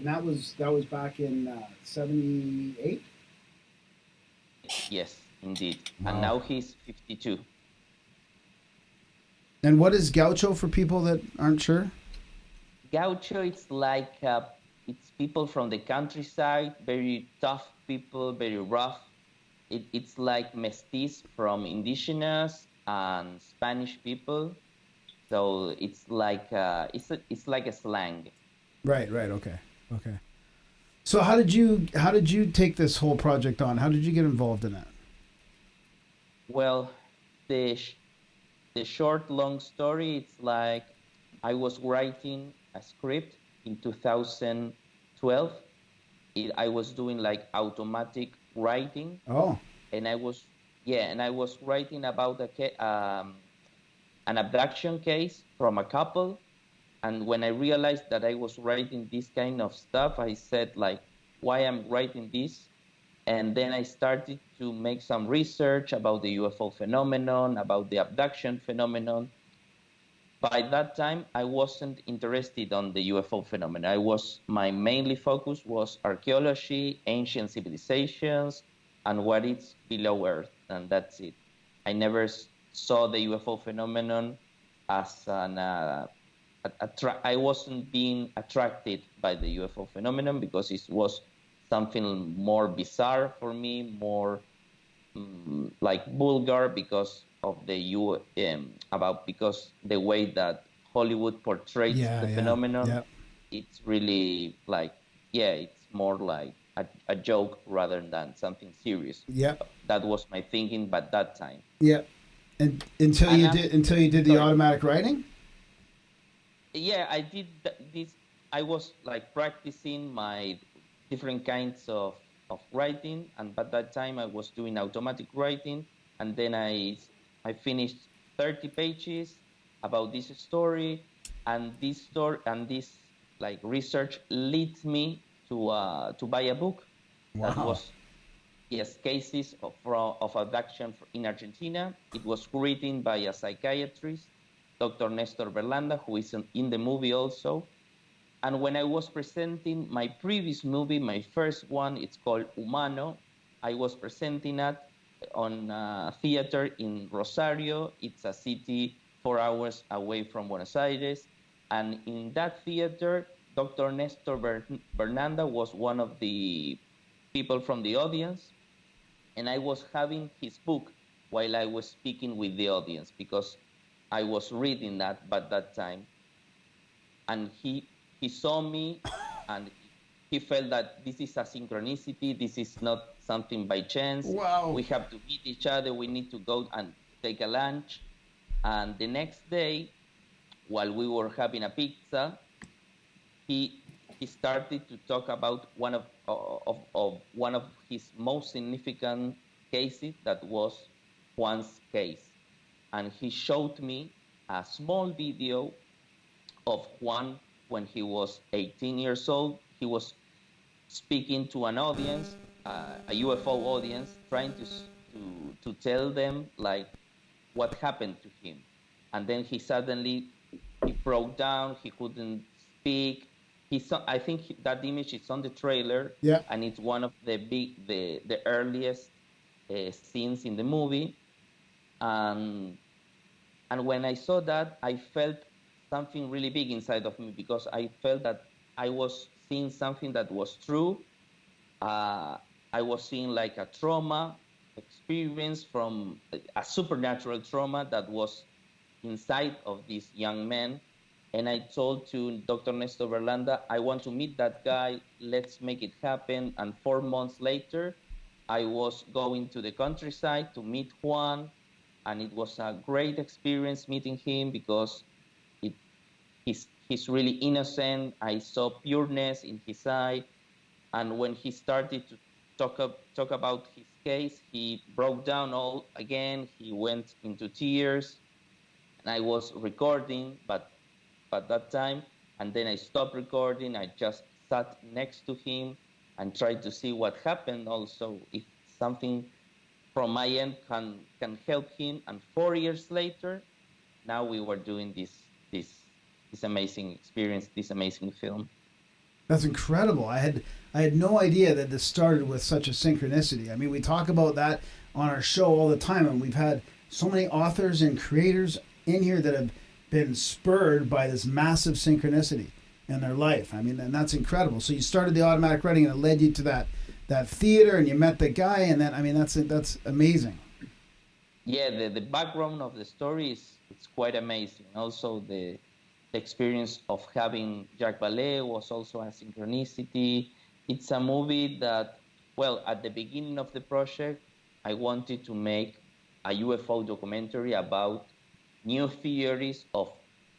And that was back in '78. Yes, indeed. And Wow. now he's 52. And what is gaucho for people that aren't sure? Gaucho, it's like it's people from the countryside, very tough people, very rough. It's like mestiz from indigenous and Spanish people. So it's like a slang. Right, right, okay, okay. So how did you take this whole project on? How did you get involved in it? Well, the sh- the short long story, it's like I was writing a script in 2012. I was doing like automatic writing, Oh, and I was yeah, and I was writing about an abduction case from a couple. And when I realized that I was writing this kind of stuff, I said like, why I'm writing this? And then I started to make some research about the UFO phenomenon, about the abduction phenomenon. By that time, I wasn't interested on the UFO phenomenon. My mainly focus was archaeology, ancient civilizations, and what is below Earth, and that's it. I never saw the UFO phenomenon as I wasn't being attracted by the UFO phenomenon because it was something more bizarre for me, more like vulgar because of about because the way that Hollywood portrays yeah, the yeah, phenomenon, yeah, it's really like it's more like a joke rather than something serious. yeah, That was my thinking, but that time. yeah. And until And you did the sorry, automatic writing. yeah, I did this. I was like practicing my different kinds of writing, and by that time I was doing automatic writing, and then I finished 30 pages about this story, and this like research leads me to buy a book that Wow. was yes cases of abduction in Argentina. It was written by a psychiatrist, Dr. Nestor Berlanda, who is in the movie also. And when I was presenting my previous movie, my first one, it's called Humano. I was presenting it on a theater in Rosario. It's a city 4 hours away from Buenos Aires. And in that theater, Dr. Nestor Bernanda was one of the people from the audience. And I was having his book while I was speaking with the audience because I was reading that by that time. And he saw me, and he felt that this is a synchronicity, this is not something by chance, Wow. we have to meet each other, we need to go and take a lunch. And the next day, while we were having a pizza, he he started to talk about of one of his most significant cases, that was Juan's case. And he showed me a small video of Juan when he was 18 years old. He was speaking to an audience, a UFO audience, trying to tell them like what happened to him. And then he broke down. He couldn't speak. I think that image is on the trailer, Yeah. and it's one of the earliest scenes in the movie. And and when I saw that, I felt something really big inside of me because I felt that I was seeing something that was true. Uh, I was seeing like a trauma experience from a supernatural trauma that was inside of this young man. And I told to Dr. Nestor Berlanda, I want to meet that guy. Let's make it happen. And 4 months later, I was going to the countryside to meet Juan, and it was a great experience meeting him because it, he's really innocent. I saw pureness in his eye, and when he started to talk about his case, he broke down all again. He went into tears, and I was recording, but that time, and then I stopped recording. I just sat next to him and tried to see what happened. Also, if something from my end can help him. And 4 years later, now we were doing this amazing experience, this amazing film. That's incredible. I had no idea that this started with such a synchronicity. I mean, we talk about that on our show all the time, and we've had so many authors and creators in here that have been spurred by this massive synchronicity in their life. I mean, and that's incredible. So you started the automatic writing, and it led you to that theater, and you met the guy, and then, I mean, that's amazing. Yeah, the background of the story is it's quite amazing. Also, the experience of having Jacques Vallee was also a synchronicity. It's a movie that, well, at the beginning of the project, I wanted to make a UFO documentary about new theories of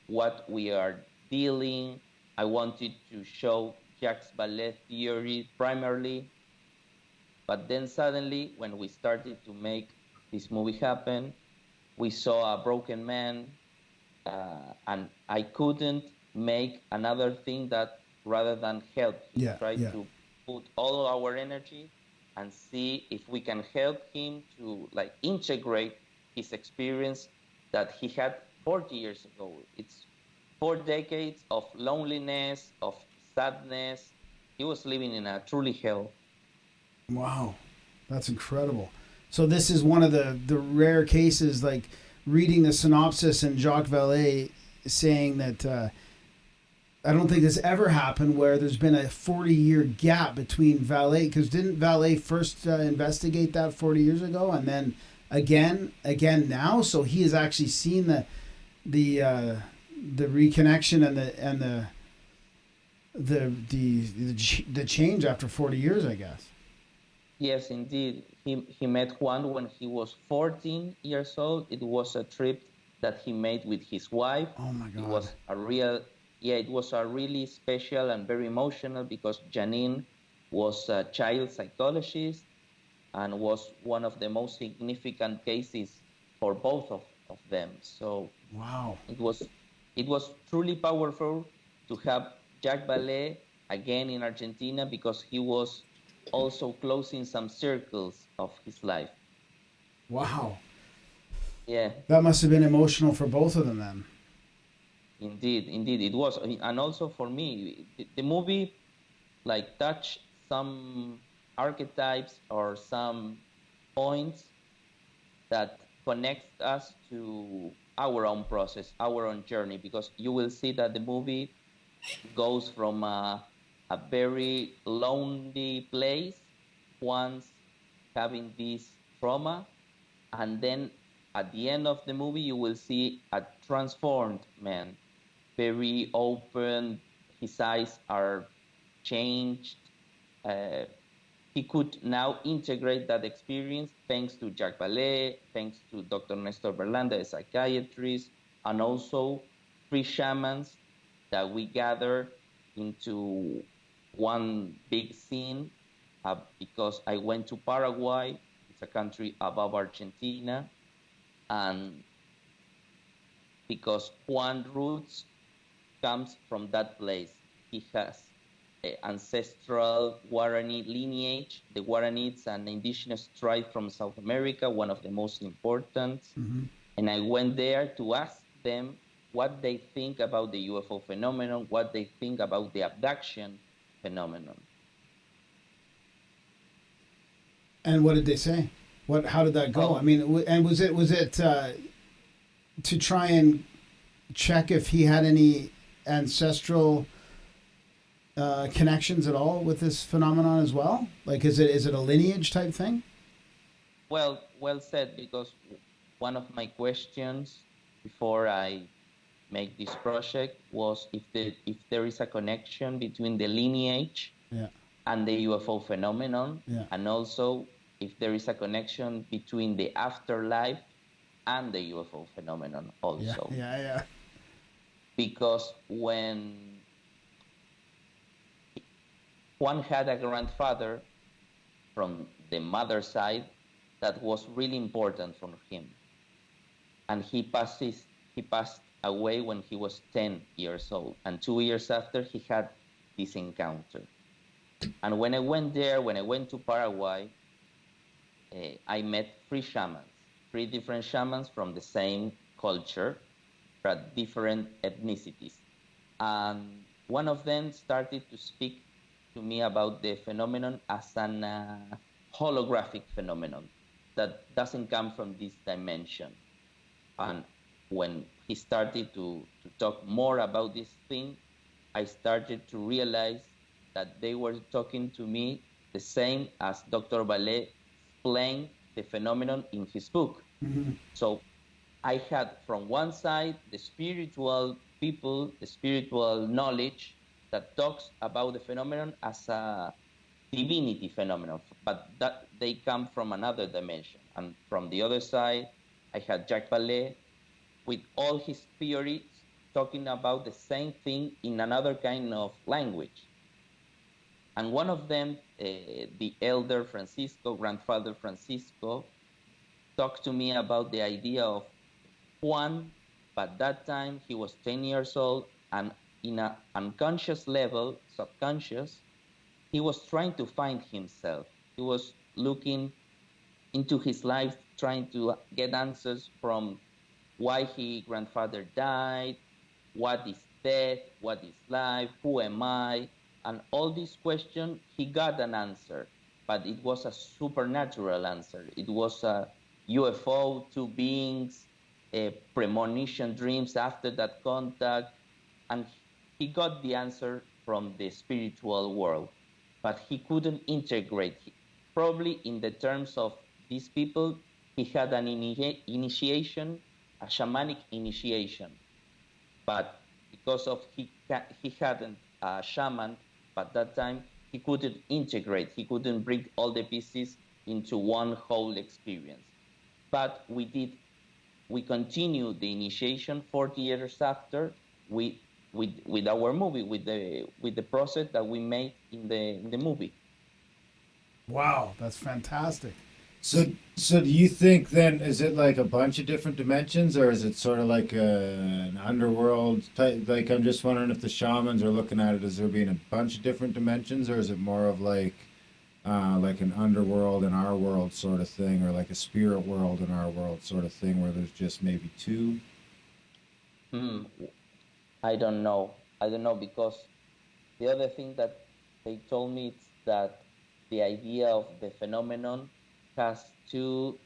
what we are dealing. I wanted to show Jacques Vallee theory primarily, but then suddenly, when we started to make this movie happen, we saw a broken man, and I couldn't make another thing that rather than help him, try to put all our energy and see if we can help him to like integrate his experience that he had 40 years ago. It's 4 decades of loneliness, of sadness. He was living in a truly hell. Wow, that's incredible. So this is one of the rare cases, like reading the synopsis and Jacques Vallee saying that I don't think this ever happened where there's been a 40-year gap between Vallee, because didn't Vallee first investigate that 40 years ago and then again now? So he has actually seen the reconnection and the change after 40 years, I guess. Yes, indeed. He met Juan when he was 14 years old. It was a trip that he made with his wife. Oh my God! It was a really special and very emotional because Janine was a child psychologist and was one of the most significant cases for both of them. So wow, it was truly powerful to have Jacques Vallee again in Argentina because he was also closing some circles of his life. Wow. Yeah. That must have been emotional for both of them then. Indeed, it was. And also for me, the movie like touched some archetypes or some points that connect us to our own process, our own journey, because you will see that the movie goes from a very lonely place, once having this trauma, and then at the end of the movie you will see a transformed man, very open, his eyes are changed. He could now integrate that experience thanks to Jacques Vallee, thanks to Dr. Nestor Berlanda, a psychiatrist, and also 3 shamans that we gather into one big scene because I went to Paraguay. It's a country above Argentina. And because Juan's roots comes from that place. He has ancestral Guarani lineage. The Guarani is an indigenous tribe from South America, one of the most important. Mm-hmm. And I went there to ask them what they think about the UFO phenomenon, what they think about the abduction phenomenon. And what did they say? How did that go? I mean, and was it to try and check if he had any ancestral connections at all with this phenomenon as well? Like, is it a lineage type thing? Well said, because one of my questions before I make this project was if there is a connection between the lineage and the UFO phenomenon, and also if there is a connection between the afterlife and the UFO phenomenon also. Yeah. Because when Juan had a grandfather from the mother's side that was really important for him, and he passed away when he was 10 years old, and 2 years after he had this encounter. And when I went to Paraguay, I met 3 shamans, 3 different shamans from the same culture, but different ethnicities. And one of them started to speak to me about the phenomenon as an holographic phenomenon that doesn't come from this dimension. And when he started to talk more about this thing, I started to realize that they were talking to me the same as Dr. Vallee explained the phenomenon in his book. Mm-hmm. So I had from one side the spiritual people, the spiritual knowledge that talks about the phenomenon as a divinity phenomenon, but that they come from another dimension. And from the other side, I had Jacques Vallee with all his theories talking about the same thing in another kind of language. And one of them, the elder Francisco, grandfather Francisco, talked to me about the idea of Juan, but that time he was 10 years old, and in an unconscious level, subconscious, he was trying to find himself. He was looking into his life, trying to get answers from why his grandfather died, what is death, what is life, who am I, and all these questions, he got an answer, but it was a supernatural answer. It was a UFO, two beings, premonition dreams after that contact, and he got the answer from the spiritual world, but he couldn't integrate. Probably in the terms of these people, he had an initiation, a shamanic initiation, but because of he hadn't a shaman, but that time he couldn't integrate, he couldn't bring all the pieces into one whole experience. But we continued the initiation 40 years after with our movie, with the process that we made in the movie. Wow, that's fantastic. So do you think then, is it like a bunch of different dimensions, or is it sort of like an underworld type? Like, I'm just wondering if the shamans are looking at it as there being a bunch of different dimensions, or is it more of like an underworld in our world sort of thing, or like a spirit world in our world sort of thing, where there's just maybe two? I don't know. I don't know, because the other thing that they told me is that the idea of the phenomenon has two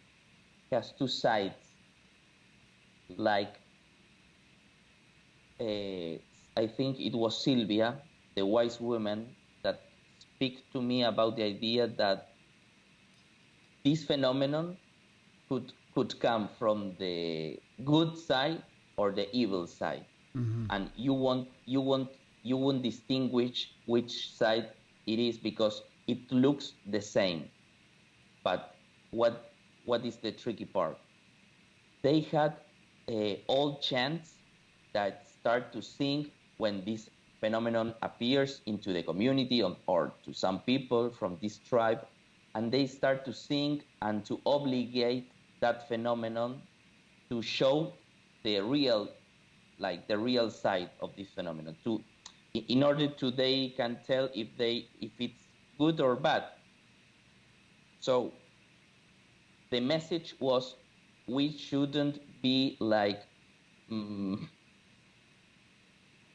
sides. Like I think it was Sylvia, the wise woman, that speak to me about the idea that this phenomenon could come from the good side or the evil side, and you won't distinguish which side it is, because it looks the same. But what is the tricky part? They had old chants that start to sing when this phenomenon appears into the community, or to some people from this tribe, and they start to sing and to obligate that phenomenon to show the real side of this phenomenon, in order to they can tell if it's good or bad. So the message was, we shouldn't be like,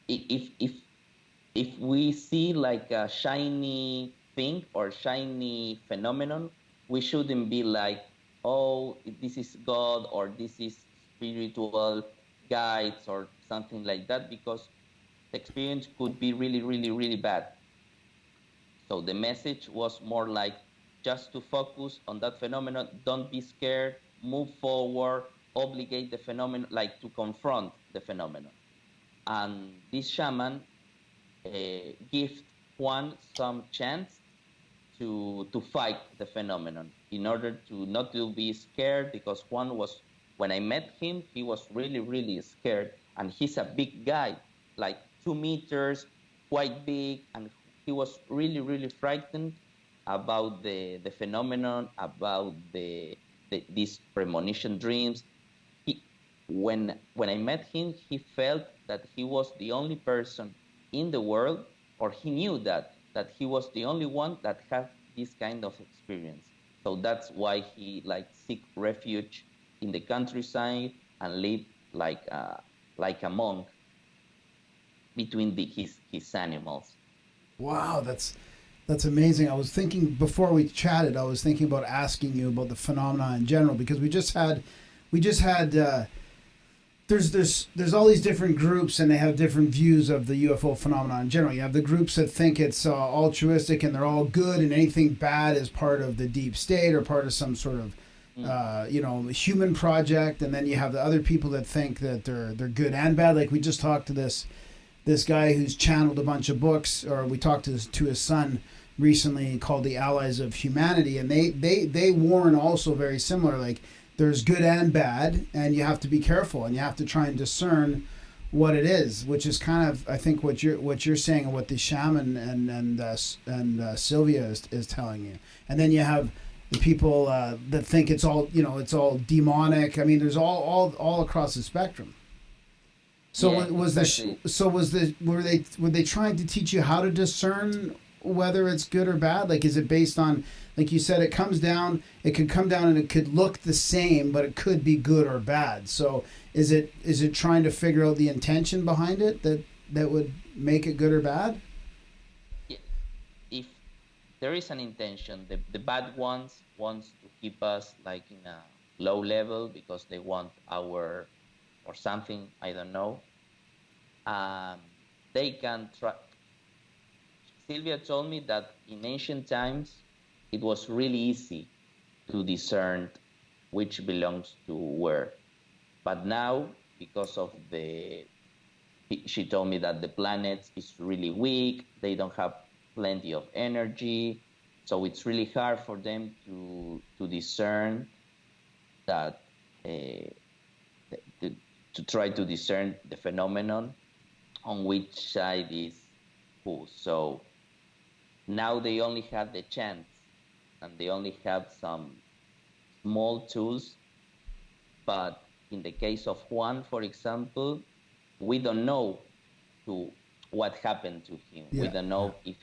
if we see like a shiny thing or shiny phenomenon, we shouldn't be like, oh, this is God or this is spiritual guides or something like that, because the experience could be really, really, really bad. So the message was more like just to focus on that phenomenon, don't be scared, move forward, obligate the phenomenon, like to confront the phenomenon. And this shaman gives Juan some chance to fight the phenomenon, in order to not to be scared, because Juan was, when I met him, he was really, really scared, and he's a big guy, like 2 meters, quite big, and he was really, really frightened about the phenomenon, about these premonition dreams. When I met him, he felt that he was the only person in the world, or he knew that he was the only one that had this kind of experience. So that's why he seek refuge in the countryside and live like a monk. between his animals. Wow, that's amazing. I was thinking before we chatted, I was thinking about asking you about the phenomena in general, because we just had there's all these different groups, and they have different views of the UFO phenomenon in general. You have the groups that think it's altruistic and they're all good, and anything bad is part of the deep state or part of some sort of human project. And then you have the other people that think that they're good and bad. Like we just talked to this guy who's channeled a bunch of books, or we talked to his son recently, called The Allies of Humanity, and they warn also very similar. Like there's good and bad, and you have to be careful, and you have to try and discern what it is, which is kind of, I think, what you're saying, and what the shaman and Sylvia is telling you. And then you have the people that think it's all demonic. I mean, there's all across the spectrum. So exactly. were they trying to teach you how to discern whether it's good or bad? Like, is it based on, like you said, it could come down and it could look the same, but it could be good or bad. So is it trying to figure out the intention behind it that would make it good or bad? Yeah. If there is an intention, the bad ones wants to keep us like in a low level because they want our or something, I don't know. They can try. Sylvia told me that in ancient times, it was really easy to discern which belongs to where. But now, because of she told me that the planet is really weak, they don't have plenty of energy, so it's really hard for them to discern that, to try to discern the phenomenon on which side is who. So now they only have the chance, and they only have some small tools. But in the case of Juan, for example, we don't know what happened to him. Yeah. We don't know if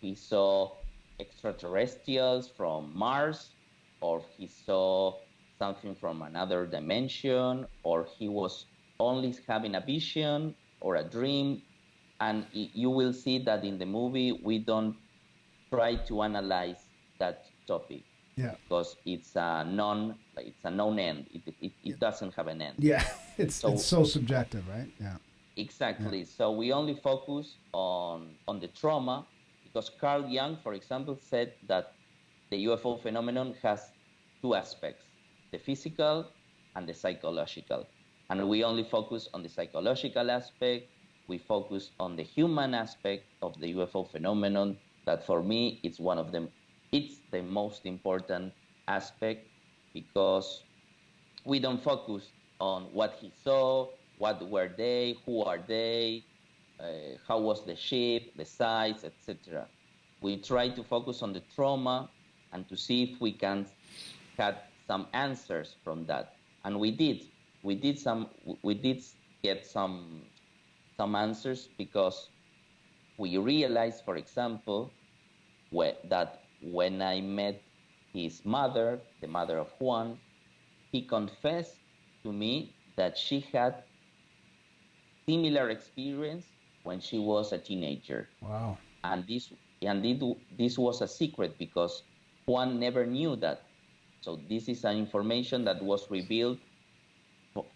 he saw extraterrestrials from Mars, or he saw something from another dimension, or he was only having a vision or a dream. And you will see that in the movie we don't try to analyze that topic. Yeah. Because it's a known end. It doesn't have an end. Yeah, it's so subjective, right? Yeah. Exactly. Yeah. So we only focus on the trauma, because Carl Jung, for example, said that the UFO phenomenon has two aspects: the physical and the psychological. And we only focus on the psychological aspect. We focus on the human aspect of the UFO phenomenon. That for me, it's one of them. It's the most important aspect, because we don't focus on what he saw, what were they, who are they, how was the ship, the size, etc. We try to focus on the trauma and to see if we can get some answers from that. And we did get some answers, because we realized, for example, that when I met his mother, the mother of Juan, he confessed to me that she had similar experience when she was a teenager. Wow. And this was a secret, because Juan never knew that. So this is an information that was revealed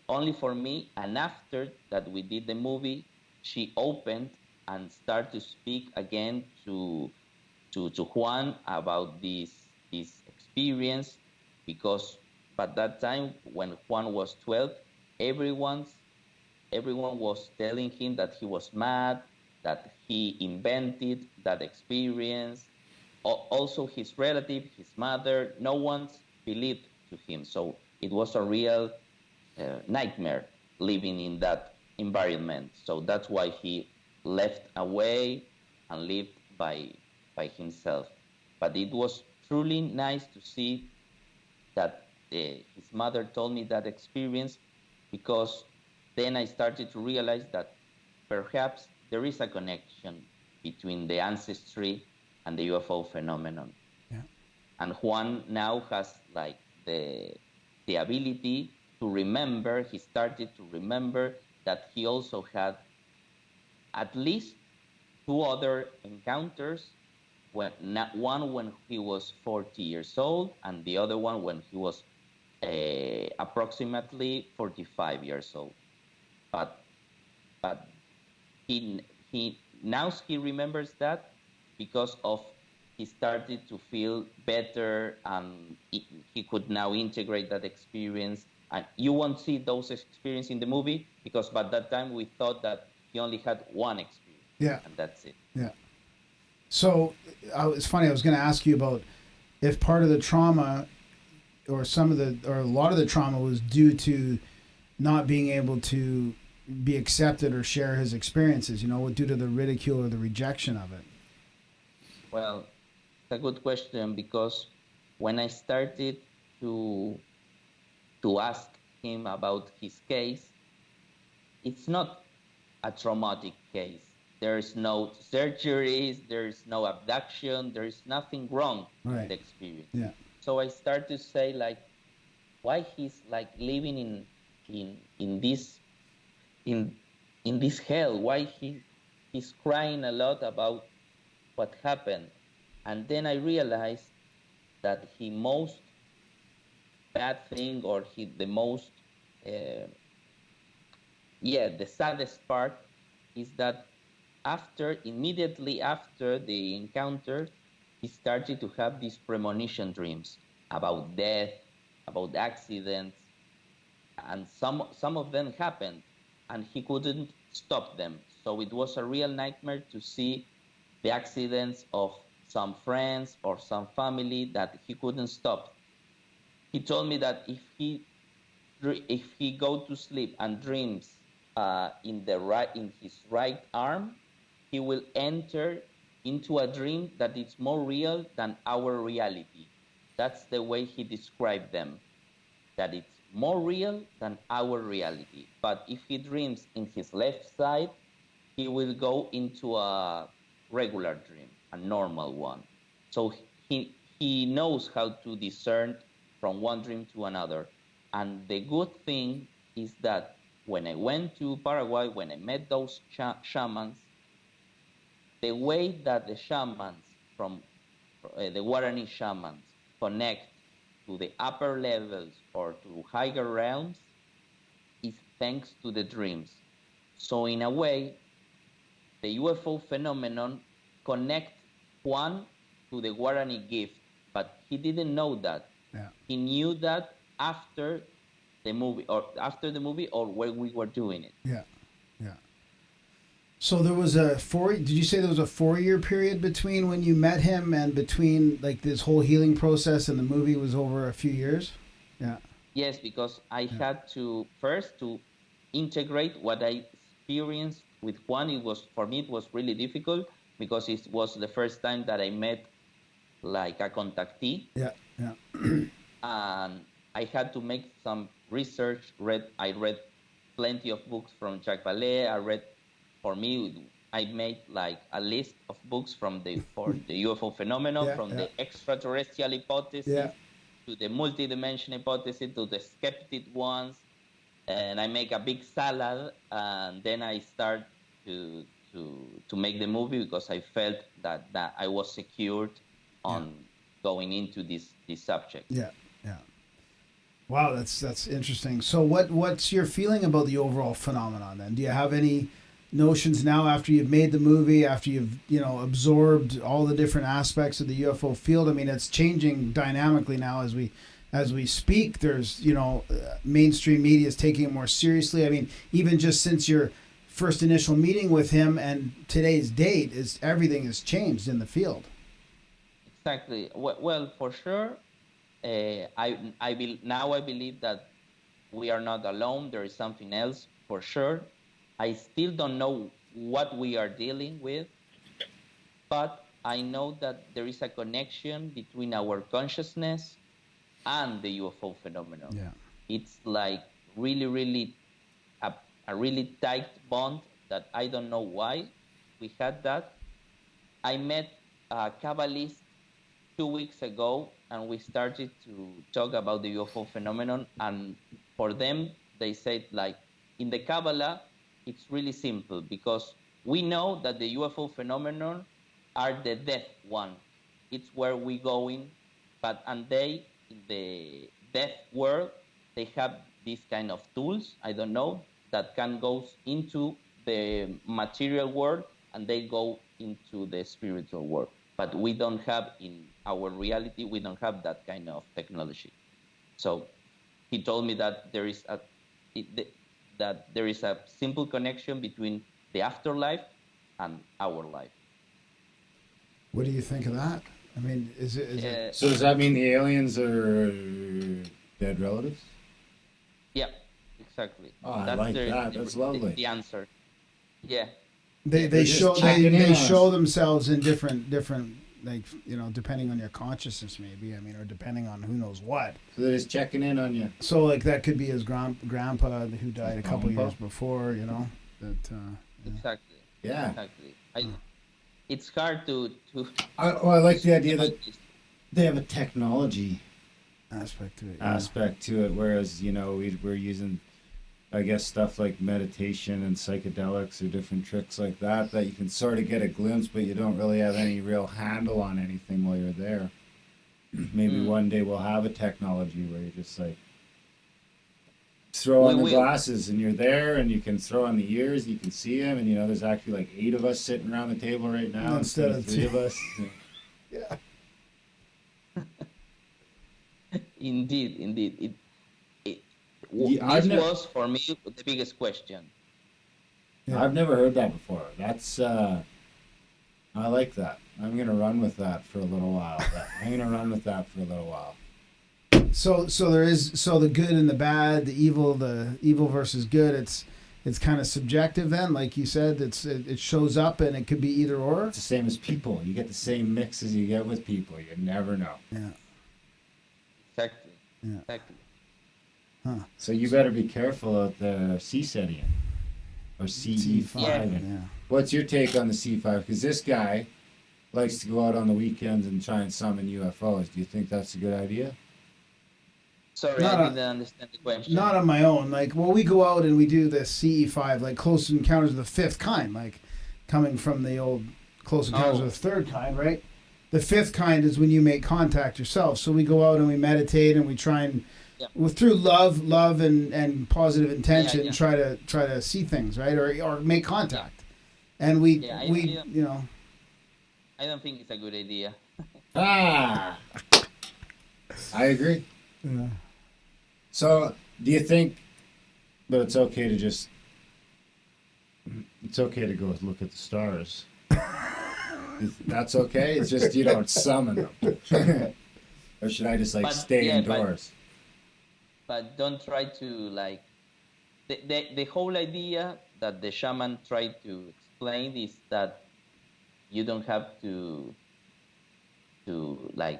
only for me. And after that we did the movie, she opened and started to speak again to Juan about this experience, because at that time, when Juan was 12, everyone was telling him that he was mad, that he invented that experience. Also his relative, his mother, no one believed to him. So it was a real nightmare living in that environment. So that's why he left away and lived by himself. But it was truly nice to see that his mother told me that experience, because then I started to realize that perhaps there is a connection between the ancestry and the UFO phenomenon. Yeah. And Juan now has like the ability to remember. He started to remember that he also had at least two other encounters. One when he was 40 years old, and the other one when he was approximately 45 years old. But but he remembers that because of he started to feel better, and he could now integrate that experience. And you won't see those experiences in the movie because by that time we thought that he only had one experience. Yeah. And that's it. Yeah. So it's funny. I was going to ask you about if part of the trauma, or a lot of the trauma, was due to not being able to be accepted or share his experiences. Due to the ridicule or the rejection of it. Well, it's a good question, because when I started to ask him about his case, it's not a traumatic case. There's no surgeries, there's no abduction, there's nothing wrong Right. in the experience. Yeah. So I start to say, like, why he's like living in this hell, why he's crying a lot about what happened. And then I realized that the most bad thing, or the most the saddest part, is that immediately after the encounter, he started to have these premonition dreams about death, about accidents, and some of them happened, and he couldn't stop them. So it was a real nightmare to see the accidents of some friends or some family that he couldn't stop. He told me that if he go to sleep and dreams in his right arm, he will enter into a dream that is more real than our reality. That's the way he described them, that it's more real than our reality. But if he dreams in his left side, he will go into a regular dream, a normal one. So he knows how to discern from one dream to another. And the good thing is that when I went to Paraguay, when I met those shamans, the way that the shamans from the Guarani shamans connect to the upper levels or to higher realms is thanks to the dreams. So in a way, the UFO phenomenon connects Juan to the Guarani gift, but he didn't know that. Yeah. He knew that after the movie, or when we were doing it. Yeah. Yeah. So there was did you say there was a 4-year period between when you met him and between like this whole healing process and the movie was over a few years? Yeah. Yes, because I had to first to integrate what I experienced with Juan. For me it was really difficult because it was the first time that I met like a contactee. Yeah. Yeah. And I had to make some research. I read plenty of books from Jacques Vallee. I made like a list of books for the UFO phenomenon, from the extraterrestrial hypothesis to the multidimensional hypothesis to the skeptic ones. And I make a big salad, and then I start to make the movie because I felt that I was secured on going into this subject. Yeah. Yeah. Wow, that's interesting. So what's your feeling about the overall phenomenon then? Do you have any notions now after you've made the movie, after you've absorbed all the different aspects of the UFO field? I mean, it's changing dynamically now as we speak. There's mainstream media is taking it more seriously. I mean, even just since your first initial meeting with him and today's date, everything has changed in the field. Exactly. Well, for sure. I believe that we are not alone. There is something else for sure. I still don't know what we are dealing with, but I know that there is a connection between our consciousness and the UFO phenomenon. Yeah. It's like really, really a really tight bond that I don't know why we had that. I met a Kabbalist 2 weeks ago, and we started to talk about the UFO phenomenon. And for them, they said, like, in the Kabbalah, it's really simple because we know that the UFO phenomenon are the death one. It's where we going, and they in the death world they have these kind of tools. I don't know that can go into the material world and they go into the spiritual world. But we don't have in our reality. We don't have that kind of technology. So he told me that there is a simple connection between the afterlife and our life. What do you think of that? I mean, is it? So does that mean the aliens are dead relatives? Yeah, exactly. Oh, I like that. That's lovely. The answer. Yeah. They show themselves in different like, you know, depending on your consciousness maybe. I mean, or depending on who knows what. So they're just checking in on you. So like that could be his grandpa who died a couple years before. You know that. Yeah. Exactly. Yeah. Exactly. It's hard to. I like the idea that they have a technology aspect to it. Aspect to it, whereas we're using, I guess, stuff like meditation and psychedelics or different tricks like that you can sort of get a glimpse, but you don't really have any real handle on anything while you're there. Maybe one day we'll have a technology where you just like throw on the glasses and you're there and you can throw on the ears, you can see them, and there's actually like 8 of us sitting around the table right now instead of 3 of us. Yeah. Indeed. This was for me the biggest question. Yeah. I've never heard that before. That's I like that. I'm gonna run with that for a little while. So there is the good and the bad, the evil versus good. It's kind of subjective then, like you said. It shows up and it could be either or. It's the same as people. You get the same mix as you get with people. You never know. Yeah. Exactly. Yeah. Exactly. Huh. So you better be careful out the C-setting or CE5. Yeah. What's your take on the C5? Because this guy likes to go out on the weekends and try and summon UFOs. Do you think that's a good idea? Sorry, I didn't understand the question. Not on my own. Like, well, we go out and we do the CE5, like Close Encounters of the Fifth Kind, like coming from the old Close Encounters of the Third Kind, right? The fifth kind is when you make contact yourself. So we go out and we meditate and we try and, through love and positive intention, try to see things, right, or make contact. And I don't think it's a good idea. I agree. Yeah. So, do you think? But it's okay to go look at the stars. That's okay. It's just you don't summon them. Or should I just stay indoors? But don't try to the whole idea that the shaman tried to explain is that you don't have to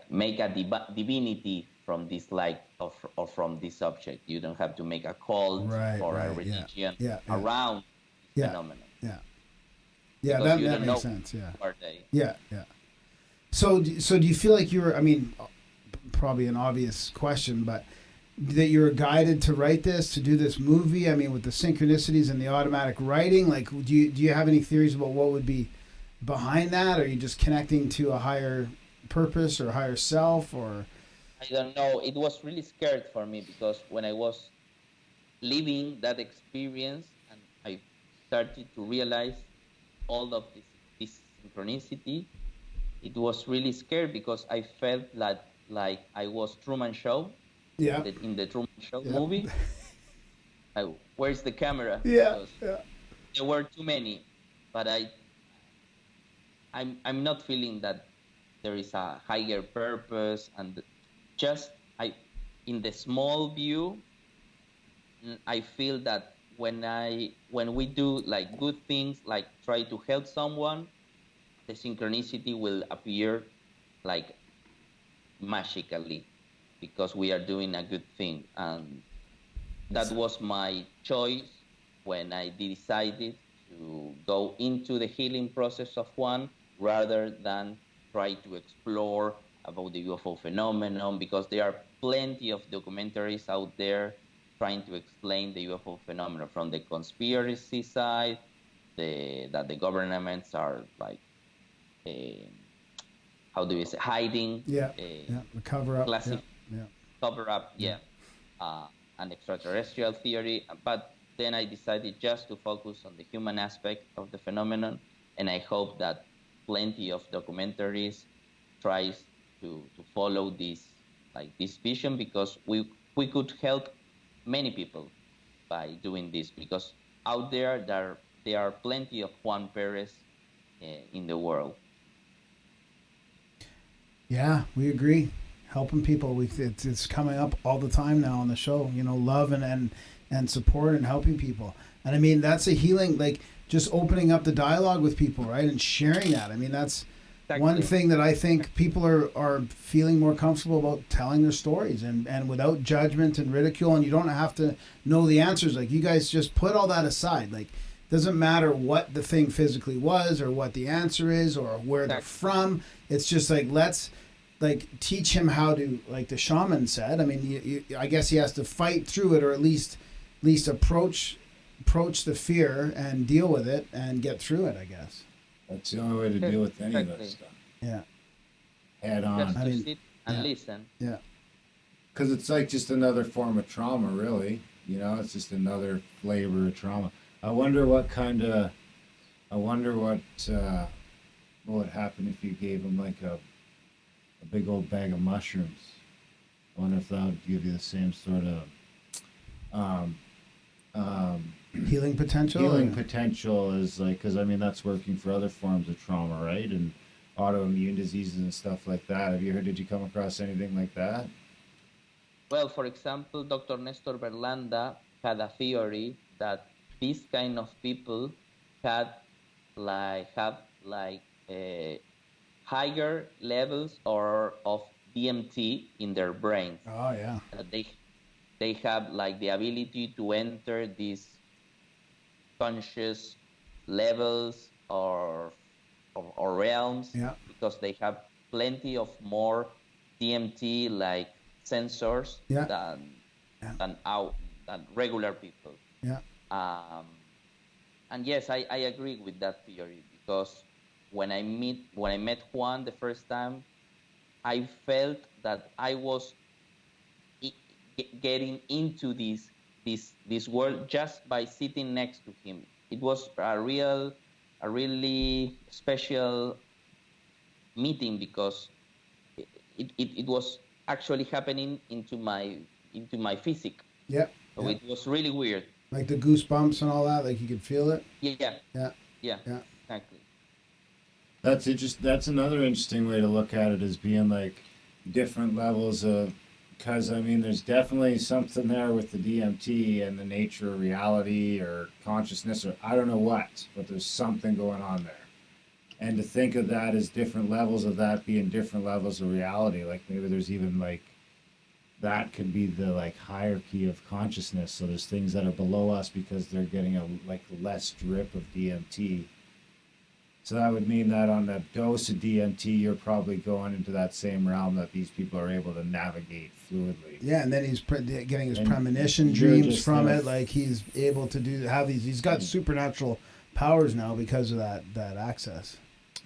make a divinity from this light or from this object. You don't have to make a cult or a religion around this phenomenon. Yeah, that makes sense. Yeah. So do you feel like you were? I mean, probably an obvious question, but that you were guided to write this, to do this movie? I mean, with the synchronicities and the automatic writing, like, do you have any theories about what would be behind that? Are you just connecting to a higher purpose or higher self, or? I don't know. It was really scared for me because when I was living that experience and I started to realize all of this synchronicity, it was really scary because I felt like I was Truman Show. Yeah. In the Truman Show movie. Where's the camera? Yeah. There were too many, but I'm not feeling that there is a higher purpose, and just in the small view, I feel that when we do good things, like try to help someone, the synchronicity will appear magically because we are doing a good thing. And that was my choice when I decided to go into the healing process of one rather than try to explore about the UFO phenomenon, because there are plenty of documentaries out there trying to explain the UFO phenomenon from the conspiracy side that the governments are like, how do you say, hiding, Yeah. The cover up. Yeah. cover up, an extraterrestrial theory. But then I decided just to focus on the human aspect of the phenomenon, and I hope that plenty of documentaries tries to follow this vision, because we could help many people by doing this, because out there are plenty of Juan Perez in the world. Yeah, we agree. Helping people, it's coming up all the time now on the show. Love and support and helping people. And I mean, that's a healing, like just opening up the dialogue with people, right, and sharing that. I mean, that's exactly one thing that I think people are feeling more comfortable about telling their stories and without judgment and ridicule. And you don't have to know the answers. Like, you guys just put all that aside. Like, doesn't matter what the thing physically was or what the answer is or where they're from. It's just like, let's teach him how to, like the shaman said. I mean, I guess he has to fight through it, or at least approach the fear and deal with it and get through it, I guess. That's the only way to deal with any of that stuff. Yeah. Head on. Just sit and listen. Yeah. Because it's like just another form of trauma, really. It's just another flavor of trauma. I wonder what would happen if you gave him like a big old bag of mushrooms. I wonder if that would give you the same sort of healing potential. Healing potential is like, because I mean that's working for other forms of trauma, right? And autoimmune diseases and stuff like that. Did you come across anything like that? Well, for example, Dr. Nestor Berlanda had a theory that these kind of people have higher levels of DMT in their brains. Oh yeah. They have like the ability to enter these conscious levels or realms, because they have plenty of more DMT like sensors than regular people. Yeah. And yes, I agree with that theory, because when I met Juan the first time, I felt that I was getting into this world just by sitting next to him. It was a really special meeting, because it was actually happening into my physique. Yeah. So it was really weird. Like the goosebumps and all that, like you could feel it. Yeah. Yeah. Exactly. That's another interesting way to look at it, as being like different levels of, because I mean there's definitely something there with the DMT and the nature of reality or consciousness, or I don't know what, but there's something going on there. And to think of that as different levels of that being different levels of reality, like maybe there's even like that could be the like hierarchy of consciousness. So there's things that are below us because they're getting a like less drip of DMT. So that would mean that on that dose of DMT, you're probably going into that same realm that these people are able to navigate fluidly. Yeah, and then he's getting his premonition dreams from it. Like he's able to have these. He's got supernatural powers now because of that access.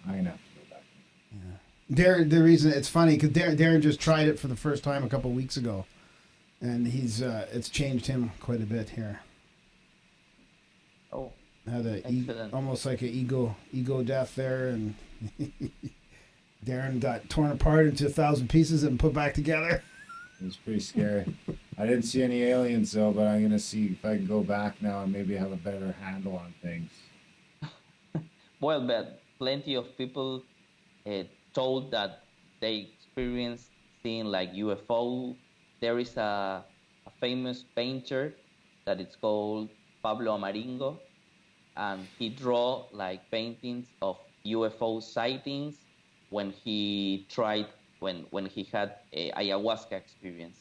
I'm gonna have to go back. Yeah, Darren. The reason it's funny because Darren just tried it for the first time a couple of weeks ago, and it's changed him quite a bit here. Oh. Had almost like an ego death there, and Darren got torn apart into 1,000 pieces and put back together. It was pretty scary. I didn't see any aliens though, but I'm gonna see if I can go back now and maybe have a better handle on things. Well, but plenty of people told that they experienced seeing like UFO. There is a famous painter that it's called Pablo Amaringo, and he draw like paintings of UFO sightings when he had a ayahuasca experience.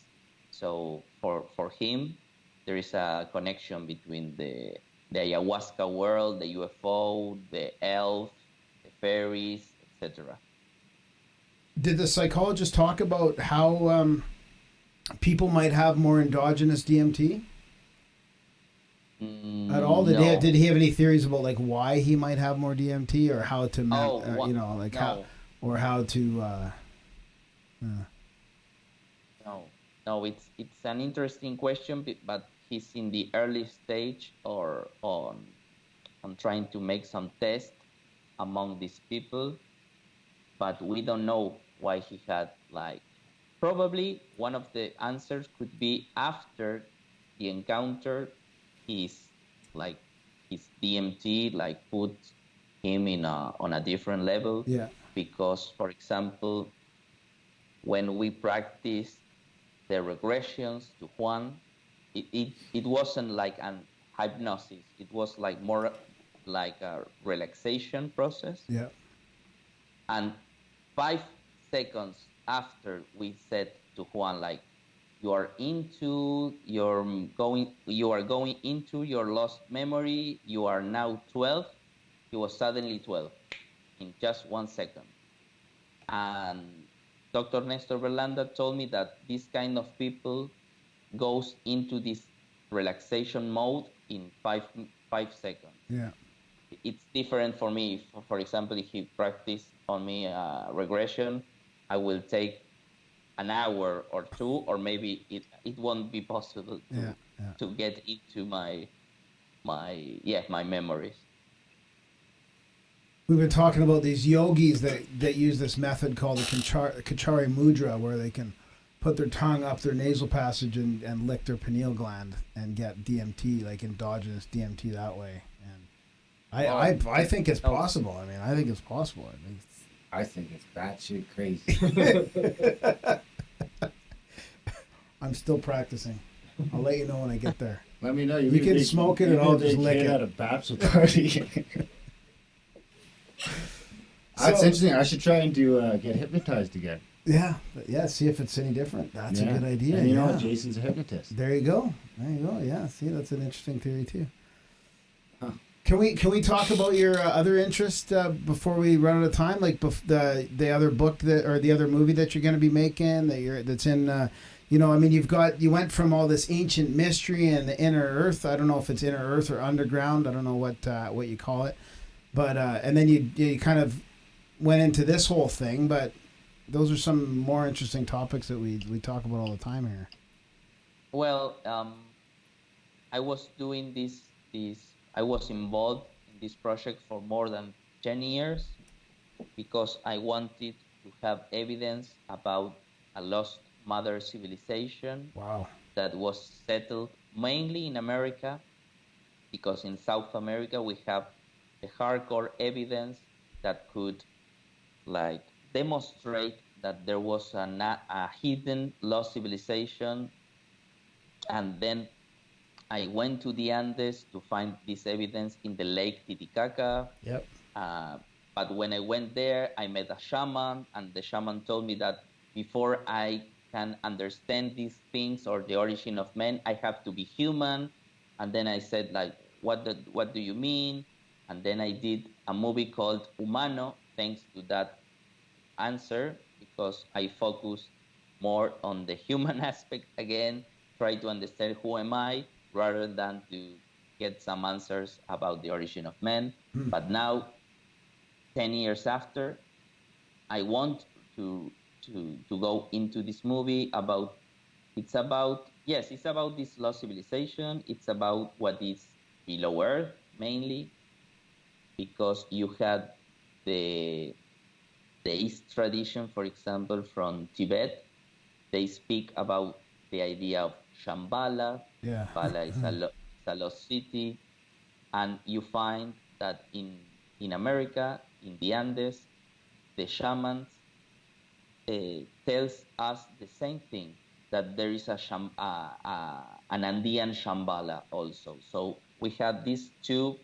So for him, there is a connection between the ayahuasca world, the UFO, the elf, the fairies, etc. Did the psychologist talk about how people might have more endogenous DMT? at all? No. Did he have any theories about like why he might have more DMT or how to No. how to No, no, it's an interesting question, but he's in the early stage or on trying to make some tests among these people, but we don't know why he had like. Probably one of the answers could be after the encounter, his like his DMT like put him in on a different level. yeah. Because, for example, when we practiced the regressions to Juan, it wasn't like an hypnosis. It was like more like a relaxation process. Yeah. And 5 seconds after we said to Juan, like, you are going into your lost memory. You are now 12. He was suddenly 12 in just 1 second. And Dr. Nestor Berlanda told me that this kind of people goes into this relaxation mode in 5 seconds. Yeah. It's different for me. For example, if he practiced on me regression, I will take an hour or two, or maybe it won't be possible to get into my memories. We've been talking about these yogis that use this method called the Kachari Mudra, where they can put their tongue up their nasal passage and lick their pineal gland and get DMT, like endogenous DMT that way. And I think it's possible. I mean, I think it's possible. I think it's batshit crazy. I'm still practicing. I'll let you know when I get there. Let me know. You can smoke it and I'll just lick it. At a bachelor party. That's interesting. I should try and get hypnotized again. Yeah, see if it's any different. That's a good idea. And you know what? Jason's a hypnotist. There you go. Yeah, see, that's an interesting theory too. Huh. Can we talk about your other interest before we run out of time? Like the other book or the other movie that you're going to be making that's in. I mean, you went from all this ancient mystery and the inner earth. I don't know if it's inner earth or underground. I don't know what you call it. But and then you kind of went into this whole thing. But those are some more interesting topics that we talk about all the time here. Well, I was doing this. I was involved in this project for more than 10 years because I wanted to have evidence about a lost mother civilization. Wow. That was settled mainly in America, because in South America we have the hardcore evidence that could like demonstrate that there was a hidden lost civilization. And then I went to the Andes to find this evidence in the Lake Titicaca. Yep. But when I went there, I met a shaman, and the shaman told me that before I can understand these things or the origin of men, I have to be human. And then I said, like, what do you mean? And then I did a movie called Humano, thanks to that answer, because I focused more on the human aspect again, try to understand who am I, rather than to get some answers about the origin of men. But now, 10 years after, I want to go into this movie it's about this lost civilization. It's about what is below Earth, mainly, because you had the East tradition, for example, from Tibet. They speak about the idea of Shambhala. Yeah. Shambhala is a lost city. And you find that in America, in the Andes, the shamans tells us the same thing, that there is an Andean Shambhala also. So we have these two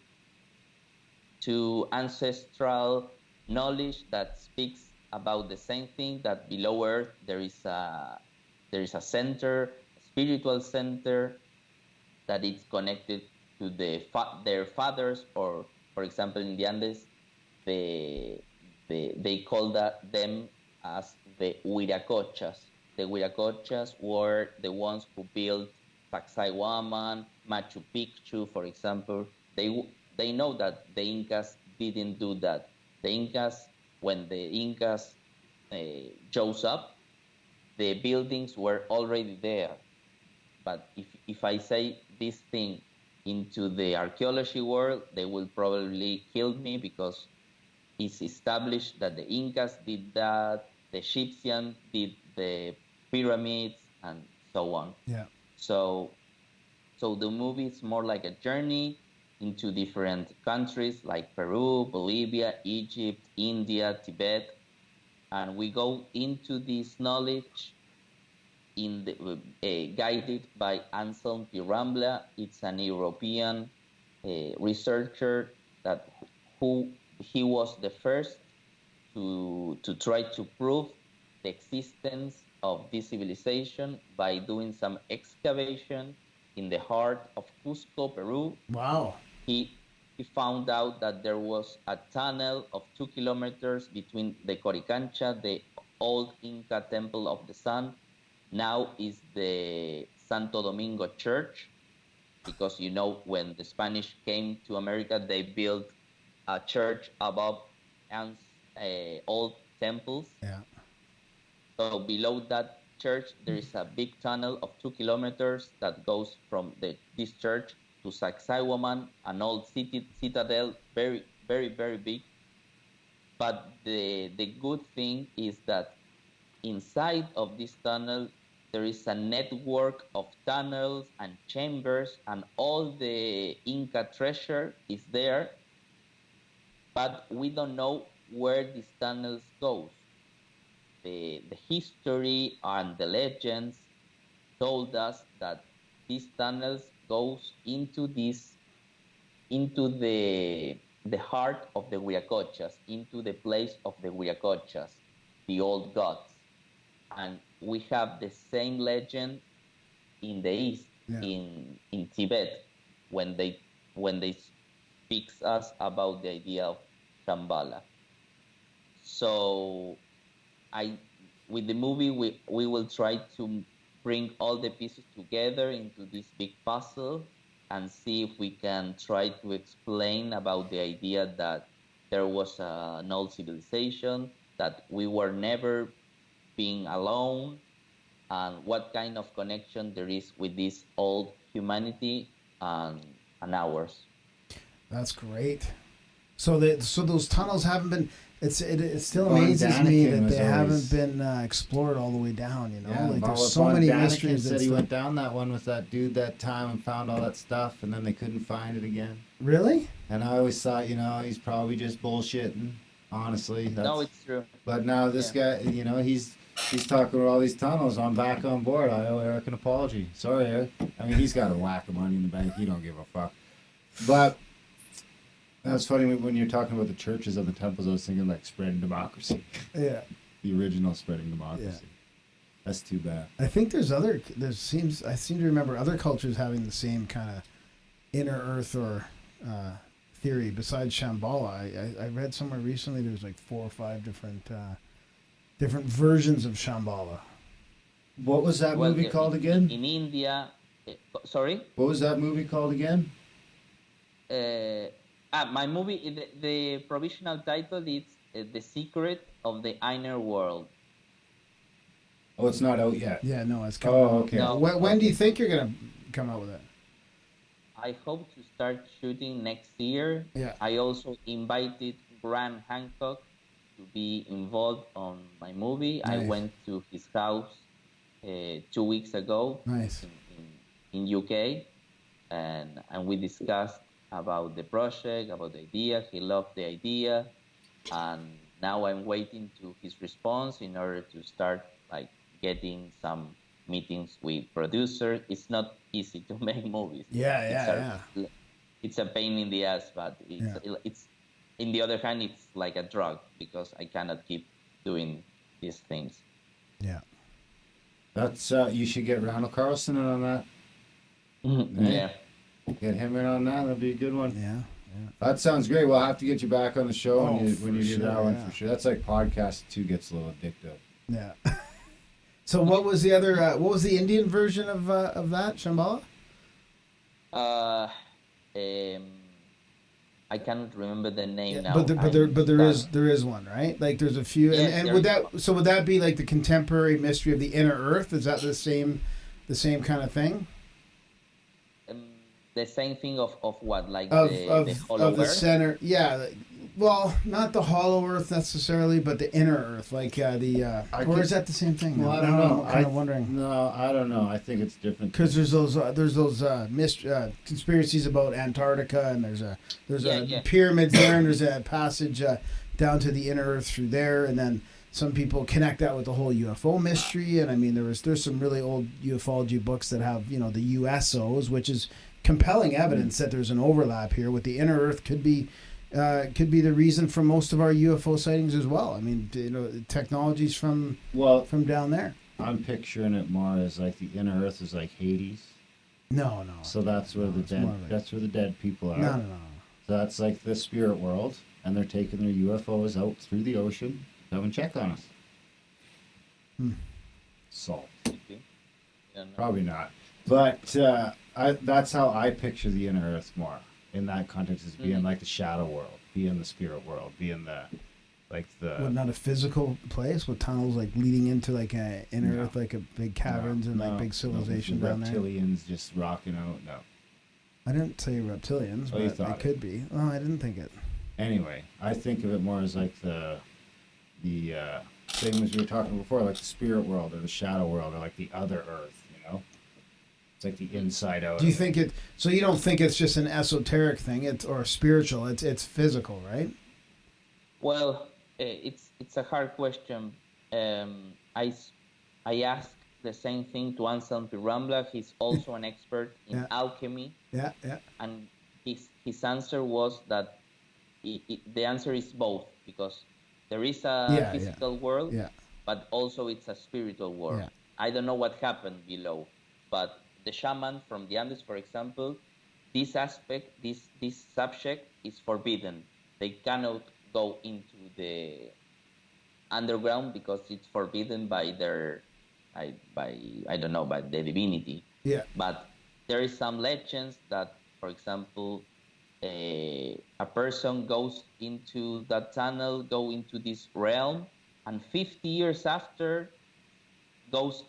ancestral knowledge that speaks about the same thing, that below Earth there is a center, a spiritual center, that is connected to their fathers, or for example in the Andes, they call them as the Huiracochas. The Huiracochas were the ones who built Sacsayhuaman, Machu Picchu, for example. They know that the Incas didn't do that. The Incas, when the Incas shows up, the buildings were already there. But if I say this thing into the archaeology world, they will probably kill me because it's established that the Incas did that, the Egyptians did the pyramids, and so on. Yeah. So the movie is more like a journey into different countries like Peru, Bolivia, Egypt, India, Tibet, and we go into this knowledge in the, guided by Anselm Pirambla. It's an European researcher that who he was the first to try to prove the existence of this civilization by doing some excavation in the heart of Cusco, Peru. Wow. He found out that there was a tunnel of 2 kilometers between the Coricancha, the old Inca temple of the sun, now is the Santo Domingo Church, because when the Spanish came to America, they built a church above old temples. Yeah. So below that church, there is a big tunnel of 2 kilometers that goes from this church to Sacsayhuaman, an old citadel, very, very, very big. But the good thing is that inside of this tunnel, there is a network of tunnels and chambers, and all the Inca treasure is there. But we don't know where these tunnels go. The history and the legends told us that these tunnels goes into the heart of the Huiracochas, into the place of the Huiracochas, the old gods. And we have the same legend in the east, in Tibet, when they speak us about the idea of Shambhala. So with the movie, we will try to bring all the pieces together into this big puzzle and see if we can try to explain about the idea that there was an old civilization, that we were never being alone, and what kind of connection there is with this old humanity and ours. That's great. So those tunnels haven't been. It still Von amazes me Daniken that they always- haven't been explored all the way down. Yeah, like Von there's so many Daniken mysteries. said and he stuff. went down that one with that dude that time and found all that stuff, and then they couldn't find it again. Really? And I always thought, he's probably just bullshitting. Honestly, No, it's true. But now this guy, he's talking about all these tunnels. I'm back on board. I owe Eric an apology. Sorry, Eric. I mean, he's got a whack of money in the bank. He don't give a fuck. But that's funny when you're talking about the churches and the temples. I was thinking like spreading democracy. Yeah. The original spreading democracy. Yeah. That's too bad. I think I seem to remember other cultures having the same kind of inner earth or theory besides Shambhala. I read somewhere recently there's like 4 or 5 different versions of Shambhala. What was that movie called again? In India, sorry? What was that movie called again? My movie, the provisional title is The Secret of the Inner World. Oh, it's not out yet. Yeah, no, it's coming out. Okay. No. When do you think you're going to come out with it? I hope to start shooting next year. Yeah. I also invited Grant Hancock to be involved on my movie. Nice. I went to his house 2 weeks ago. Nice. in UK, and we discussed about the project, about the idea. He loved the idea, and now I'm waiting to his response in order to start getting some meetings with producers. It's not easy to make movies. It's a pain in the ass, but it's in the other hand, it's like a drug because I cannot keep doing these things. Yeah. That's you should get Randall Carlson in on that. Yeah. Get him in on that. That'd be a good one. Yeah. That sounds great. We'll have to get you back on the show when you do for that sure, one yeah. for sure. That's like podcast too gets a little addictive. Yeah. So what was the other? What was the Indian version of that Shambhala? Uh, um, I cannot remember the name Yeah, now. but there is one, right? Like there's a few, Yes, and there would is that one. so would that be like the contemporary mystery of the inner Earth? Is that the same kind of thing? The same thing of what, like Of the hollow of the earth? center, yeah. Well, not the hollow Earth necessarily, but the inner Earth, like or is that the same thing? Well, I don't know. I'm kind of wondering. No, I don't know. I think it's different. Because there's those conspiracies about Antarctica, and there's Yeah. pyramids there, and there's a passage down to the inner Earth through there, and then some people connect that with the whole UFO mystery. And I mean, there's some really old ufology books that have the USOs, which is compelling evidence that there's an overlap here with the inner Earth. Could be the reason for most of our UFO sightings as well. I mean, technologies from down there. I'm picturing it more as like the inner Earth is like Hades. No. So that's where the it's dead. more like- That's where the dead people are. No. So that's like the spirit world, and they're taking their UFOs out through the ocean to come and check on us. Salt. Okay. Yeah, no. Probably not. But that's how I picture the inner Earth more in that context, as being like the shadow world, being the spirit world, being What, not a physical place with tunnels like leading into like a inner No. Earth, like a big caverns and like big civilization down there. reptilians just rocking out. No. I didn't say reptilians, Oh, you but thought it could be. Oh, I didn't think it. Anyway, I think of it more as like the things we were talking before, like the spirit world or the shadow world or like the other Earth. It's like the inside out. Do you think it? So you don't think it's just an esoteric thing, or spiritual? It's physical, right? Well, it's a hard question. I asked the same thing to Anselm Pirambla. He's also an expert in alchemy, Yeah. and his answer was that the answer is both, because there is a physical world, but also it's a spiritual world. Yeah. I don't know what happened below, but the shaman from the Andes, for example, this subject is forbidden. They cannot go into the underground because it's forbidden by by the divinity. Yeah. But there is some legends that, for example, a person goes into that tunnel, go into this realm, and 50 years after goes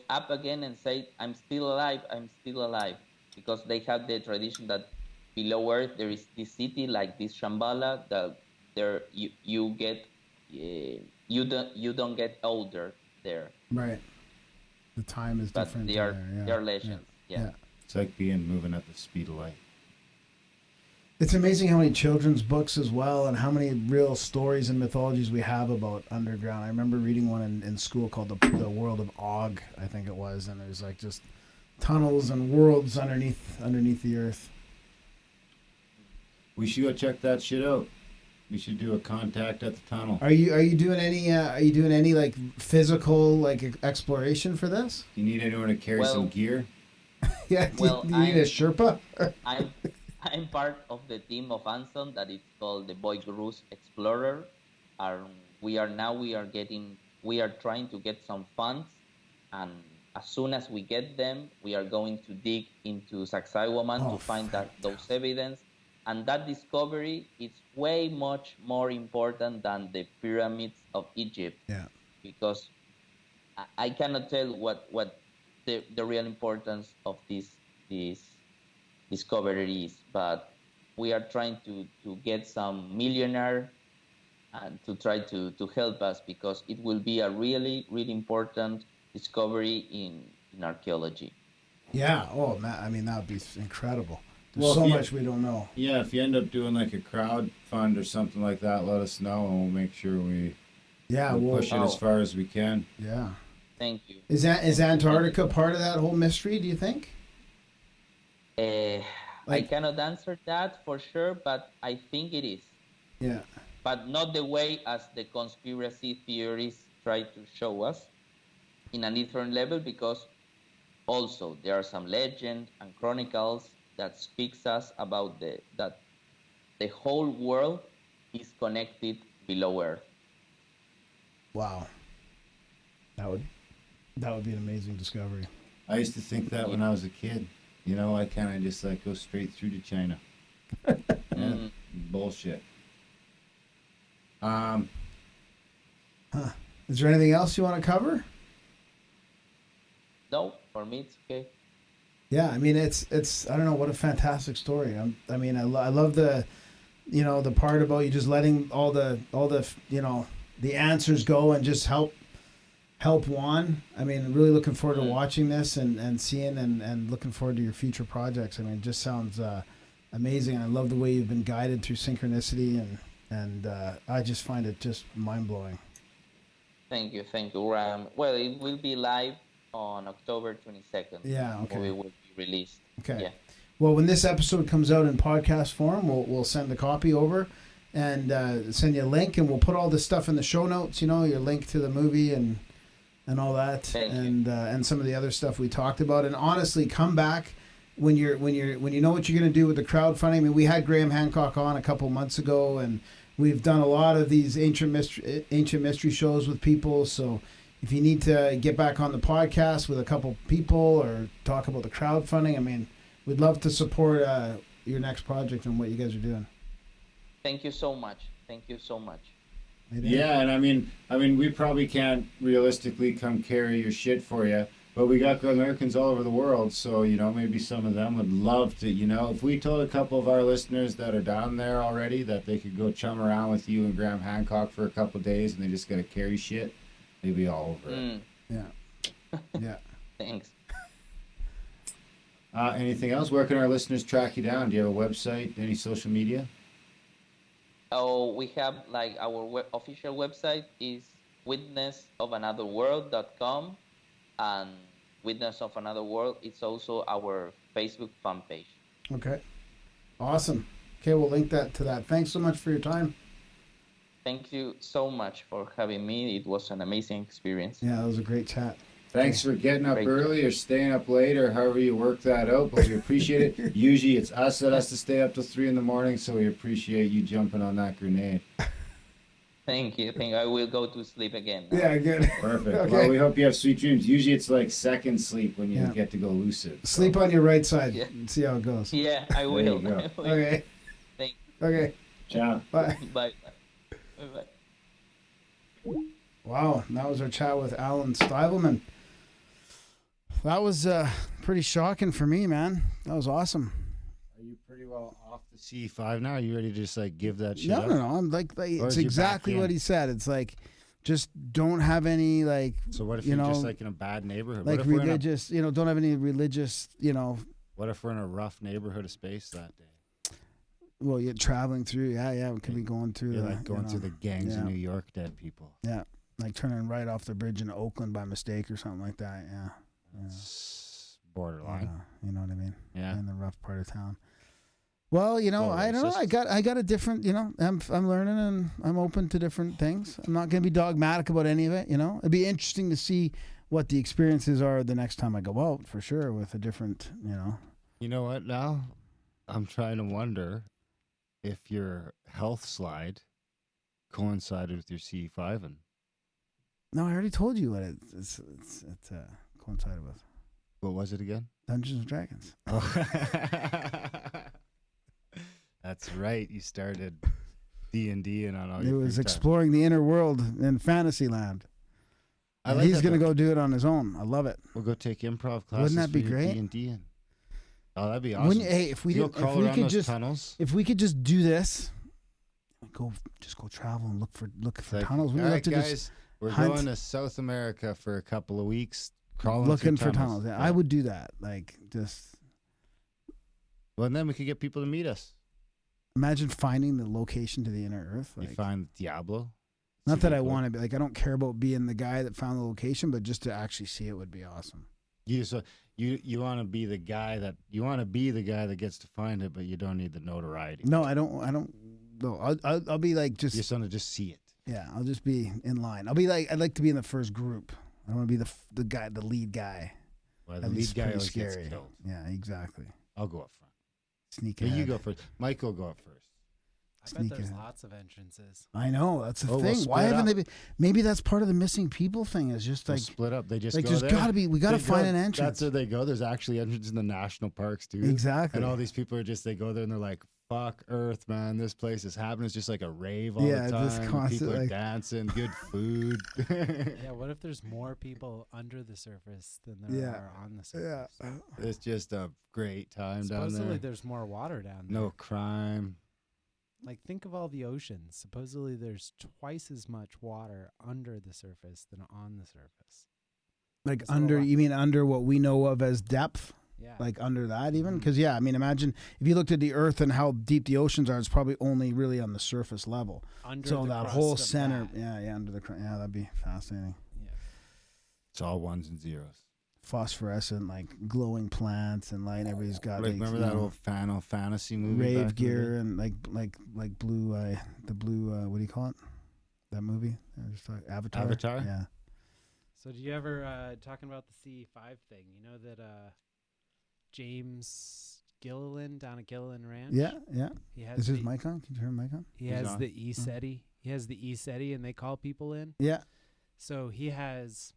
up again and say, I'm still alive, because they have the tradition that below Earth there is this city like this Shambhala that there you don't get older there. Right. The time is But different. they are legends. Yeah. It's like moving at the speed of light. It's amazing how many children's books as well, and how many real stories and mythologies we have about underground. I remember reading one in school called the World of Og, I think it was, and there's like just tunnels and worlds underneath the earth. We should go check that shit out. We should do a contact at the tunnel. Are you doing any like physical like exploration for this? You need anyone to carry some gear? Yeah. Do you need a Sherpa? I'm part of the team of Anson that is called the Boy Gurus Explorer. We are trying to get some funds, and as soon as we get them, we are going to dig into Sacsayhuaman to find those evidence. And that discovery is way much more important than the pyramids of Egypt. Yeah. Because I cannot tell what the real importance of this discovery is, but we are trying to get some millionaire and to try to help us, because it will be a really, really important discovery in archaeology. Yeah. Oh, man. I mean, that would be incredible. There's Well, so if you- much we don't know. Yeah, if you end up doing like a crowd fund or something like that, let us know and we'll make sure we push it as far as we can. Yeah. Thank you. Is Antarctica part of that whole mystery, do you think? I cannot answer that for sure, but I think it is. Yeah. But not the way as the conspiracy theories try to show us, in a different level, because also there are some legend and chronicles that speaks us about that the whole world is connected below Earth. Wow. That would be an amazing discovery. I used to think that when I was a kid. You know, I kind of just like go straight through to China. Yeah, bullshit. Is there anything else you want to cover? No, for me it's okay. Yeah, I mean it's I don't know, what a fantastic story. I mean I love the, you know, the part about you just letting all the you know, the answers go and just help Juan. I mean, really looking forward to watching this and seeing and looking forward to your future projects. I mean, it just sounds amazing. I love the way you've been guided through synchronicity and I just find it just mind blowing. Thank you, Ram. Well, it will be live on October 22nd. Yeah, okay. The movie will be released. Okay. Yeah. Well, when this episode comes out in podcast form, we'll send a copy over and send you a link, and we'll put all this stuff in the show notes. You know, your link to the movie and all that, and some of the other stuff we talked about. And honestly, come back when you know what you're going to do with the crowdfunding. I mean, we had Graham Hancock on a couple months ago, and we've done a lot of these ancient mystery shows with people. So if you need to get back on the podcast with a couple people or talk about the crowdfunding, I mean, we'd love to support your next project and what you guys are doing. Thank you so much. Thank you so much. Yeah, and I mean, we probably can't realistically come carry your shit for you, but we got Americans all over the world, so, you know, maybe some of them would love to, you know, if we told a couple of our listeners that are down there already that they could go chum around with you and Graham Hancock for a couple of days and they just got to carry shit, they'd be all over it. Yeah. Yeah. Thanks. Anything else? Where can our listeners track you down? Do you have a website, any social media? Oh, we have like our official website is witnessofanotheworld.com, and Witness of Another World is also our Facebook fan page. Okay. Awesome. Okay, we'll link that to that. Thanks so much for your time. Thank you so much for having me. It was an amazing experience. Yeah, that was a great chat. Thanks for getting up early or staying up late or however you work that out, but we appreciate it. Usually it's us that has to stay up till 3 a.m, so we appreciate you jumping on that grenade. Thank you. I will go to sleep again now. Yeah, good. Perfect. Okay. Well, we hope you have sweet dreams. Usually it's like second sleep when you get to go lucid. So. Sleep on your right side and see how it goes. Yeah, I will. There you go. Okay. Thanks. Okay. Ciao. Bye. Bye. Bye. Wow, that was our chat with Alan Stivelman. That was pretty shocking for me, man. That was awesome. Are you pretty well off the C5 now? Are you ready to just like give that shit No, up? no. I'm like it's exactly what he said. It's like, just don't have any like. So what if you're just like in a bad neighborhood? Like religious, don't have any religious, What if we're in a rough neighborhood of space that day? Well, you're traveling through, we could be going through through the gangs of New York dead people. Yeah, like turning right off the bridge in Oakland by mistake or something like that. Yeah. It's borderline. You know what I mean? Yeah. In the rough part of town. Well, I don't know. I got a different, I'm learning and I'm open to different things. I'm not going to be dogmatic about any of it, It'd be interesting to see what the experiences are the next time I go out, for sure, with a different, You know what now? I'm trying to wonder if your health slide coincided with your C5. No, I already told you what it coincided with. What was it again? Dungeons and Dragons. Oh. That's right. You started D&D and on all your It was exploring the inner world in Fantasyland. And he's going to go do it on his own. I love it. We'll go take improv classes. Wouldn't that be great? D&D. Oh, that'd be awesome. If we could just do this, go travel and look for tunnels. We all right, have to guys, we're going to South America for a couple of weeks, looking for tunnels. Yeah, I would do that. Like just. Well, and then we could get people to meet us. Imagine finding the location to the inner Earth. You find Diablo. Not that I want to be like, I don't care about being the guy that found the location, but just to actually see it would be awesome. You want to be the guy that gets to find it, but you don't need the notoriety. No, I don't. No, I'll be like just. You just want to just see it. Yeah, I'll just be in line. I'd like to be in the first group. I want to be the lead guy. Well, the lead guy always scary. gets killed. Yeah, exactly. I'll go up front. Sneak ahead. ahead. You go first. Mike will go up first. I Sneak bet there's in. lots of entrances. I know, that's the Oh, we'll thing. split Why haven't up. they been? Maybe that's part of the missing people thing. Is just They'll like split up. They just like go there's there. got to be. We got to They find go- an entrance. That's where they go. There's actually entrances in the national parks too. Exactly. And all these people are just, they go there and they're like, fuck Earth, man. This place is happening. It's just like a rave all Yeah, the just time. constant, People are like- dancing, good food. Yeah, what if there's more people under the surface than there Yeah. are on the Yeah. surface? It's just a great time down Supposedly there. there's more water down there. No crime. Like, think of all the oceans. Supposedly there's twice as much water under the surface than on the surface. Like It's a under, lot. you mean under what we know of as depth? Yeah. Like under that even? Mhm. Because yeah, I mean, imagine if you looked at the Earth and how deep the oceans are. It's probably only really on the surface level. under So the that crust whole of center, that. yeah, under the yeah, that'd be fascinating. Yeah. It's all ones and zeros. Phosphorescent, like glowing plants and light. Everybody's got Like, like, remember you that know, old Final Fantasy movie? back in rave the gear day? and like blue, the blue. What do you call it? That movie? Avatar. Avatar? Yeah. So do you ever, talking about the CE5 thing, you know that James Gilliland down at Gilliland Ranch? Yeah. Yeah. He has Is his the, mic on? Can you turn mic on? he He's has on. the E-SETI. He has the E-SETI and they call people in. Yeah. So he has,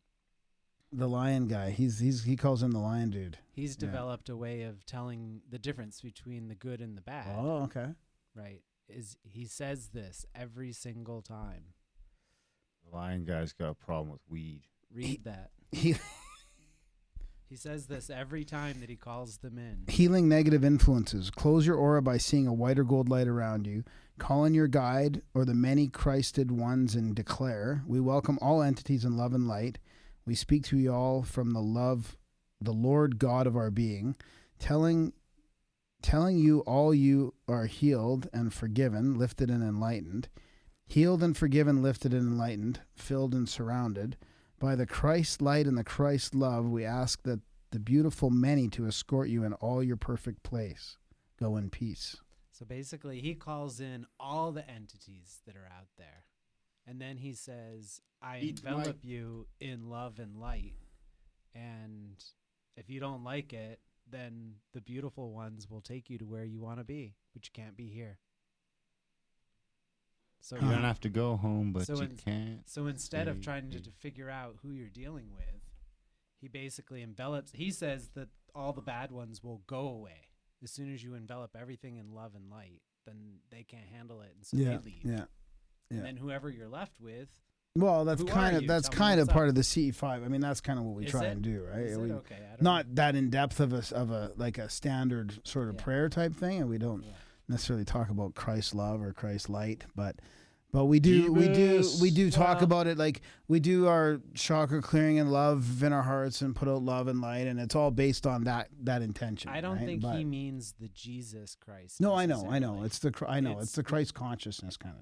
The lion guy. He calls him the lion dude. he's Yeah. developed a way of telling the difference between the good and the bad. Oh, okay. Right. He says this every single time. The lion guy's got a problem with weed. Read that. He, He says this every time that he calls them in. healing negative influences. Close your aura by seeing a white or gold light around you. Call in your guide or the many Christed ones and declare, we welcome all entities in love and light. We speak to you all from the Lord God of our being, telling you all you are healed and forgiven, lifted and enlightened. Healed and forgiven, lifted and enlightened, filled and surrounded. By the Christ light and the Christ love, we ask that the beautiful many to escort you in all your perfect place. Go in peace. So basically, he calls in all the entities that are out there. And then he says, I Eat my- envelop you in love and light. And if you don't like it, then the beautiful ones will take you to where you want to be, but you can't be here. So You don't have to go home, but So you in- can't. So instead of Stay trying to here. figure out who you're dealing with, he basically envelops. He says that all the bad ones will go away as soon as you envelop everything in love and light. Then they can't handle it, and so Yeah, they leave. yeah. And then whoever you're left with, Well, that's Who are kind of you? that's Tell me kind of what's part up. of the CE5. I mean, that's kind of what we Is try it? and do, right? is We- it okay? I don't not that in depth of a like a standard sort of Yeah. prayer type thing, and we don't Yeah. necessarily talk about Christ love or Christ light, but we do talk Well- about it. Like we do our chakra clearing and love in our hearts and put out love and light, and it's all based on that intention. I don't right? think But- he means the Jesus Christ. No, I know. necessarily. It's the Christ consciousness kind of